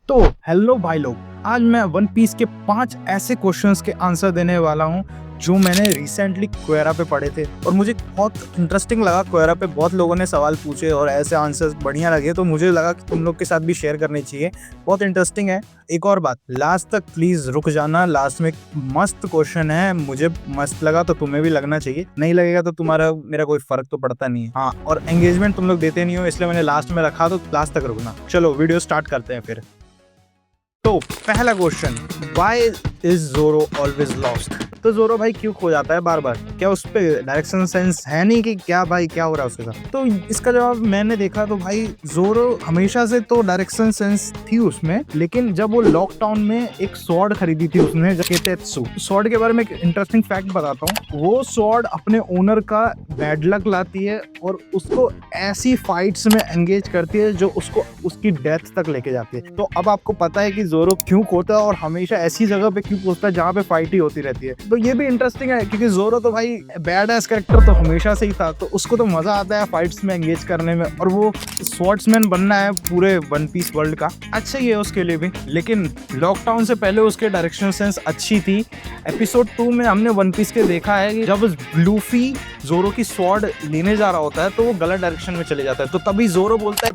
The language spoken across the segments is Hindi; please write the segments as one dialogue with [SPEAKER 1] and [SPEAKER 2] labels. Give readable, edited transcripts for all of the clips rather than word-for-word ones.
[SPEAKER 1] तो हेलो भाई लोग, आज मैं वन पीस के 5 ऐसे क्वेश्चंस के आंसर देने वाला हूँ जो मैंने रिसेंटली क्वेरा पे पढ़े थे और मुझे बहुत इंटरेस्टिंग लगा। क्वेरा पे बहुत लोगों ने सवाल पूछे और ऐसे आंसर्स बढ़िया लगे, तो मुझे लगा कि तुम लोग के साथ भी शेयर करनी चाहिए। बहुत इंटरेस्टिंग है। एक और बात, लास्ट तक प्लीज रुक जाना, लास्ट में एक मस्त क्वेश्चन है। मुझे मस्त लगा तो तुम्हें भी लगना चाहिए, नहीं लगेगा तो तुम्हारा मेरा कोई फर्क तो पड़ता नहीं है। हाँ, और एंगेजमेंट तुम लोग देते नहीं हो, इसलिए मैंने लास्ट में रखा, तो लास्ट तक रुकना। चलो वीडियो स्टार्ट करते हैं फिर। तो पहला question, why is zero always lost? तो ज़ोरो भाई क्यों खो जाता है बार बार? क्या उस पे डायरेक्शन सेंस है नहीं कि क्या भाई, क्या हो रहा है उसके साथ? तो इसका जवाब मैंने देखा तो भाई ज़ोरो हमेशा से तो डायरेक्शन सेंस थी उसमें, लेकिन जब वो लॉकडाउन में एक स्वॉर्ड खरीदी थी उसने, केतेत्सु स्वॉर्ड के बारे में एक इंटरेस्टिंग फैक्ट बताता हूँ। वो स्वॉर्ड अपने ओनर का बैड लक लाती है और उसको ऐसी फाइट्स में एंगेज करती है जो उसको उसकी डेथ तक लेके जाती है। तो अब आपको पता है कि ज़ोरो क्यों खोता है और हमेशा ऐसी जगह पे क्यों खोता है जहाँ पे फाइट ही होती रहती है। तो ये भी इंटरेस्टिंग है क्योंकि ज़ोरो तो भाई बैड एस कैरेक्टर तो हमेशा से ही था, तो उसको तो मजा आता है फाइट्स में एंगेज करने में, और वो स्वॉर्ड्समैन बनना है पूरे वन पीस वर्ल्ड का। अच्छा ही है उसके लिए भी, लेकिन लॉकडाउन से पहले उसके डायरेक्शन सेंस अच्छी थी। एपिसोड 2 में हमने वन पीस के देखा है कि जब लूफी ज़ोरो की स्वॉर्ड लेने जा रहा होता है तो वो गलत डायरेक्शन में चले जाता है, तो तभी ज़ोरो बोलता है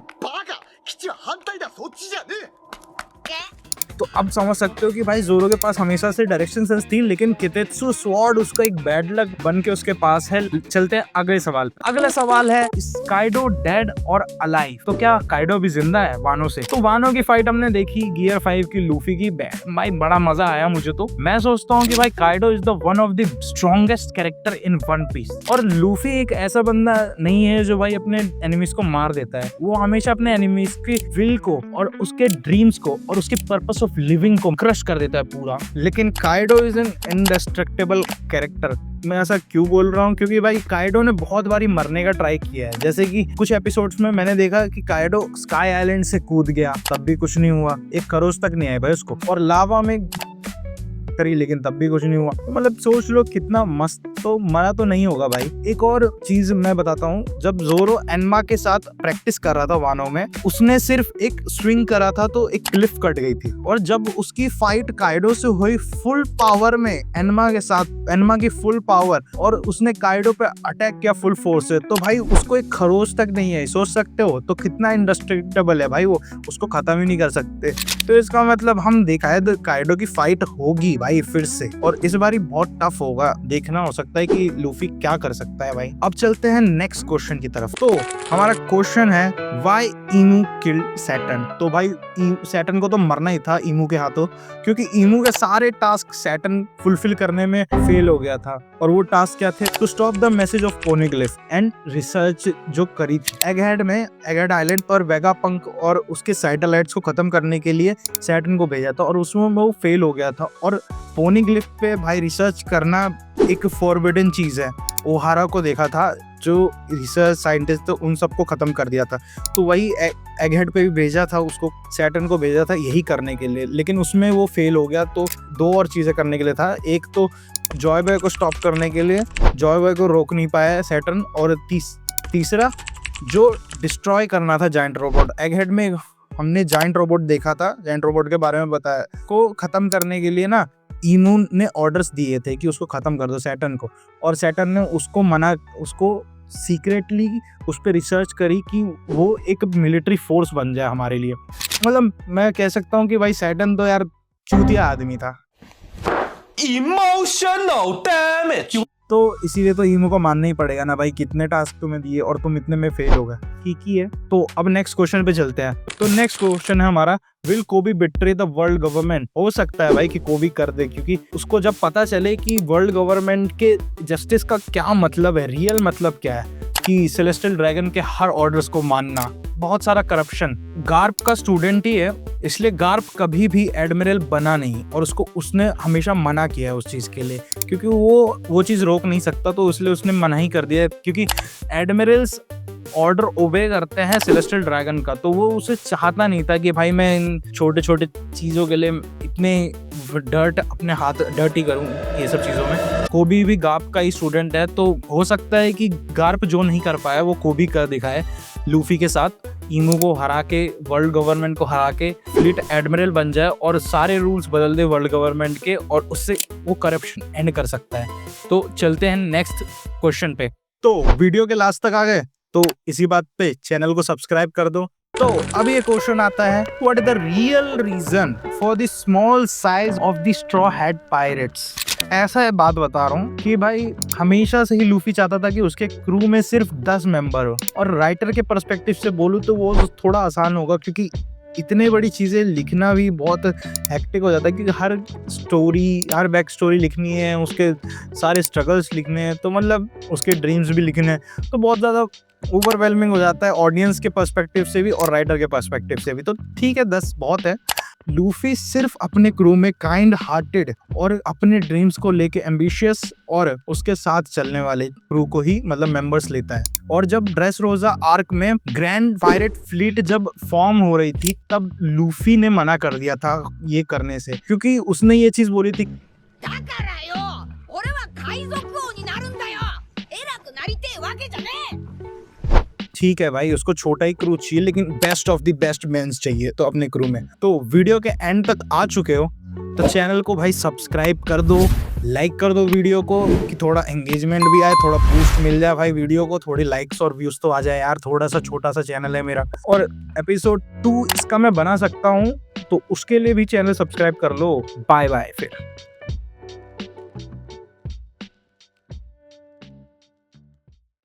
[SPEAKER 1] तो अब समझ सकते हो कि भाई ज़ोरो के पास हमेशा से डायरेक्शन सेंस थी, लेकिन केतेत्सु स्वॉर्ड उसका एक बैड लक बन के उसके पास है। चलते हैं अगले सवाल पे। अगला सवाल है, काइडो डेड और अलाइव? तो क्या काइडो भी जिंदा है वानो से? तो वानो की फाइट हमने देखी गियर 5 की लूफी की, भाई बड़ा मजा आया मुझे। तो मैं सोचता हूँ कि भाई Kaido is the one of the strongest character in One Piece, और लूफी एक ऐसा बंदा नहीं है जो भाई अपने एनिमीज को मार देता है। वो हमेशा अपने एनिमीज की विल को और उसके ड्रीम्स को और उसके पर्पस ऑफ लिविंग को क्रश कर देता है पूरा। लेकिन काइडो इज एन इंडेस्ट्रक्टेबल कैरेक्टर। मैं ऐसा क्यों बोल रहा हूँ? क्योंकि भाई काइडो ने बहुत बारी मरने का ट्राई किया है। जैसे कि कुछ एपिसोड्स में मैंने देखा कि काइडो स्काई आइलैंड से कूद गया, तब भी कुछ नहीं हुआ, एक करोड़ तक नहीं आया भाई उसको, और लावा में करी लेकिन तब भी कुछ नहीं हुआ। मतलब सोच लो कितना मस्त, तो मरा तो नहीं होगा भाई। एक और चीज मैं बताता हूँ, जब ज़ोरो एन्मा के साथ प्रैक्टिस कर रहा था वानो में, उसने सिर्फ एक स्विंग करा था तो एक क्लिफ कट गई थी, और जब उसकी फाइट काइडो से हुई फुल पावर में एन्मा के साथ, एन्मा की फुल पावर, और उसने काइडो पे अटैक किया फुल फोर्स से, तो भाई उसको एक खरोच तक नहीं है। सोच सकते हो तो कितना इंडेस्ट्रक्टेबल है भाई वो, उसको खत्म ही नहीं कर सकते। तो इसका मतलब हम देखा है काइडो की फाइट होगी भाई फिर से, और इस बारी बहुत टफ होगा। देखना हो सकता है कि लूफी क्या कर सकता है भाई। अब चलते हैं नेक्स्ट क्वेश्चन की तरफ। तो हमारा क्वेश्चन है, व्हाई ईमू किल्ड सैटर्न? तो भाई सैटर्न को तो मरना ही था ईमू के हाथों, क्योंकि ईमू के सारे टास्क सैटर्न फुलफिल करने में फेल हो गया था। और वो टास्क क्या थे? To stop the message of poneglyph and research जो करी थी एगहेड में, एगहेड आइलैंड पर वेगा पंक और उसके सैटेलाइट्स को खत्म करने के लिए सैटर्न को भेजा था, और उसमें वो फेल हो गया था। और पोनिग्लिफ पे भाई रिसर्च करना एक फॉरबिडन चीज है। ओहारा को देखा था जो रिसर्च साइंटिस्ट थे, उन सबको खत्म कर दिया था, तो वही एगहेड पे भी भेजा था उसको, सैटर्न को भेजा था यही करने के लिए, लेकिन उसमें वो फेल हो गया। तो दो और चीजें करने के लिए था, एक तो जॉय बॉय को स्टॉप करने के लिए, जॉय बॉय को रोक नहीं पाया सैटर्न, और तीसरा जो डिस्ट्रॉय करना था जायंट रोबोट। एगहेड में हमने जायंट रोबोट देखा था, जायंट रोबोट के बारे में बताया, को खत्म करने के लिए ना ईमू ने ऑर्डर्स दिए थे कि उसको खत्म कर दो सैटर्न को, और सैटर्न ने उसको सीक्रेटली उस पर रिसर्च करी कि वो एक मिलिट्री फोर्स बन जाए हमारे लिए। मतलब मैं कह सकता हूँ कि भाई सैटर्न तो यार चूतिया आदमी था।
[SPEAKER 2] Emotional damage.
[SPEAKER 1] तो इसीलिए तो ईमू को मानना ही पड़ेगा ना भाई, कितने टास्क तुम्हें दिए और तुम इतने में फेल हो गए। ठीक ही है। तो अब नेक्स्ट क्वेश्चन पे चलते हैं। तो नेक्स्ट क्वेश्चन है हमारा, विल कोबी बिट्रे द वर्ल्ड गवर्नमेंट? हो सकता है भाई कि कोबी कर दे, क्योंकि उसको जब पता चले कि वर्ल्ड गवर्नमेंट के जस्टिस का क्या मतलब है, रियल मतलब क्या है, कि सेलेस्टियल ड्रैगन के हर ऑर्डर्स को मानना, बहुत सारा करप्शन। गार्प का स्टूडेंट ही है, इसलिए गार्प कभी भी एडमिरल बना नहीं, और उसने हमेशा मना किया है उस चीज के लिए, क्योंकि वो चीज रोक नहीं सकता, तो इसलिए उसने मना ही कर दिया। क्योंकि एडमिरल्स ऑर्डर ओबे करते हैं सेलेस्टियल ड्रैगन का, तो वो उसे चाहता नहीं था कि भाई मैं इन छोटे छोटे चीज़ों के लिए इतने डर्ट अपने हाथ डर्टी करूँ ये सब चीज़ों में। कोबी भी गार्प का ही स्टूडेंट है, तो हो सकता है कि गार्प जो नहीं कर पाया वो कोबी कर दिखाए लूफी के साथ। ईमू को हरा के, वर्ल्ड गवर्नमेंट को हरा के फ्लीट एडमिरल बन जाए और सारे रूल्स बदल दे वर्ल्ड गवर्नमेंट के, और उससे वो करप्शन एंड कर सकता है। तो चलते हैं नेक्स्ट क्वेश्चन पे। तो वीडियो के लास्ट तक आ गए तो इसी बात पे चैनल को सब्सक्राइब कर दो। तो अब ये क्वेश्चन आता है, what is the real reason for the small size of the straw hat pirates. ऐसा है, बात बता रहा हूँ कि भाई हमेशा से ही लूफी चाहता था कि उसके क्रू में सिर्फ 10 मेंबर हो, और राइटर के पर्सपेक्टिव से बोलूँ तो वो थोड़ा आसान होगा, क्योंकि इतने बड़ी चीज़ें लिखना भी बहुत हेक्टिक हो जाता है, क्योंकि हर स्टोरी, हर बैक स्टोरी लिखनी है, उसके सारे स्ट्रगल्स लिखने हैं, तो मतलब उसके ड्रीम्स भी लिखने हैं, तो बहुत ज़्यादा ओवरवेलमिंग हो जाता है ऑडियंस के पर्सपेक्टिव से भी और राइटर के पर्सपेक्टिव से भी। तो ठीक है, 10 बहुत है। लूफी सिर्फ अपने क्रू में काइंड हार्टेड और अपने ड्रीम्स को लेके एम्बिशियस और उसके साथ चलने वाले क्रू को ही मतलब मेंबर्स लेता है। और जब ड्रेस रोजा आर्क में ग्रैंड पायरेट फ्लीट जब फॉर्म हो रही थी, तब लूफी ने मना कर दिया था ये करने से, क्योंकि उसने ये चीज बोली थी, ठीक है भाई उसको छोटा ही क्रू चाहिए लेकिन best of the best mains चाहिए तो अपने क्रू में। तो वीडियो के एंड तक आ चुके हो तो चैनल को भाई सब्सक्राइब कर दो, लाइक कर दो वीडियो को, कि थोड़ा एंगेजमेंट भी आए, थोड़ा बूस्ट मिल जाए भाई वीडियो को, थोड़ी लाइक्स और व्यूज तो आ जाए यार। थोड़ा सा छोटा सा चैनल है मेरा, और एपिसोड 2 इसका मैं बना सकता हूँ, तो उसके लिए भी चैनल सब्सक्राइब कर लो। बाय बाय फिर।